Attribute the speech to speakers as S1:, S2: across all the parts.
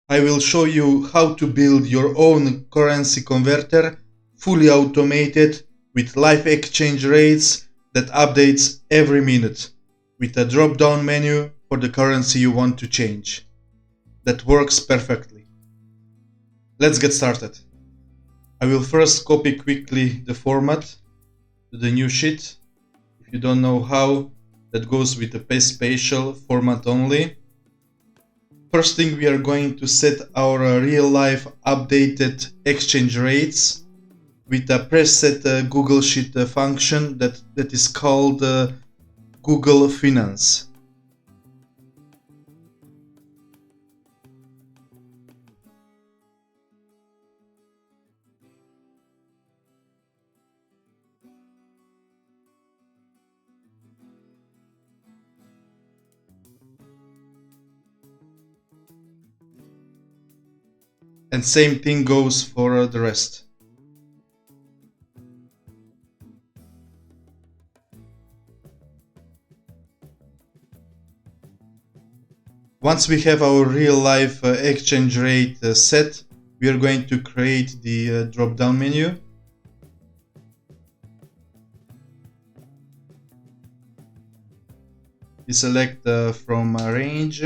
S1: I will show you how to build your own currency converter, fully automated, with live exchange rates that updates every minute, with a drop-down menu for the currency you want to change. That works perfectly. Let's get started. I will first copy quickly the format to the new sheet. If you don't know how, that goes with the paste spatial format only. First thing, we are going to set our real-life updated exchange rates with a preset Google Sheet function that is called Google Finance. And same thing goes for the rest. Once we have our real-life exchange rate set, we are going to create the drop-down menu. We select from a range.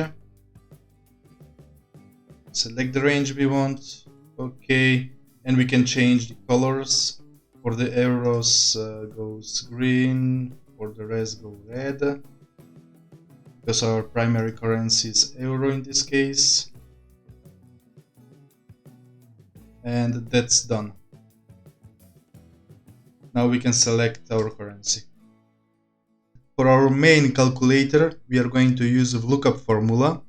S1: Select the range we want. Okay, and we can change the colors. For the arrows goes green, for the rest go red, because our primary currency is euro in this case. And that's done. Now we can select our currency. For our main calculator, we are going to use a lookup formula.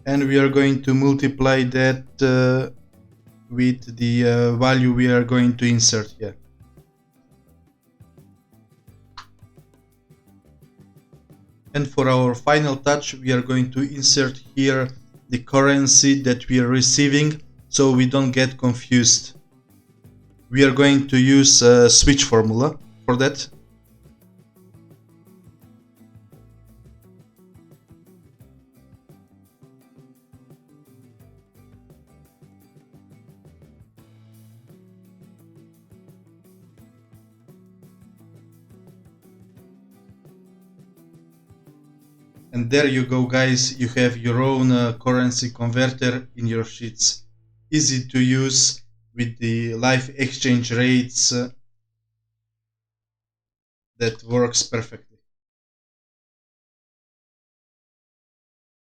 S1: And we are going to multiply that with the value we are going to insert here. And for our final touch, we are going to insert here the currency that we are receiving, so we don't get confused. We are going to use a switch formula for that. And there you go, guys, you have your own currency converter in your sheets. Easy to use with the live exchange rates that works perfectly.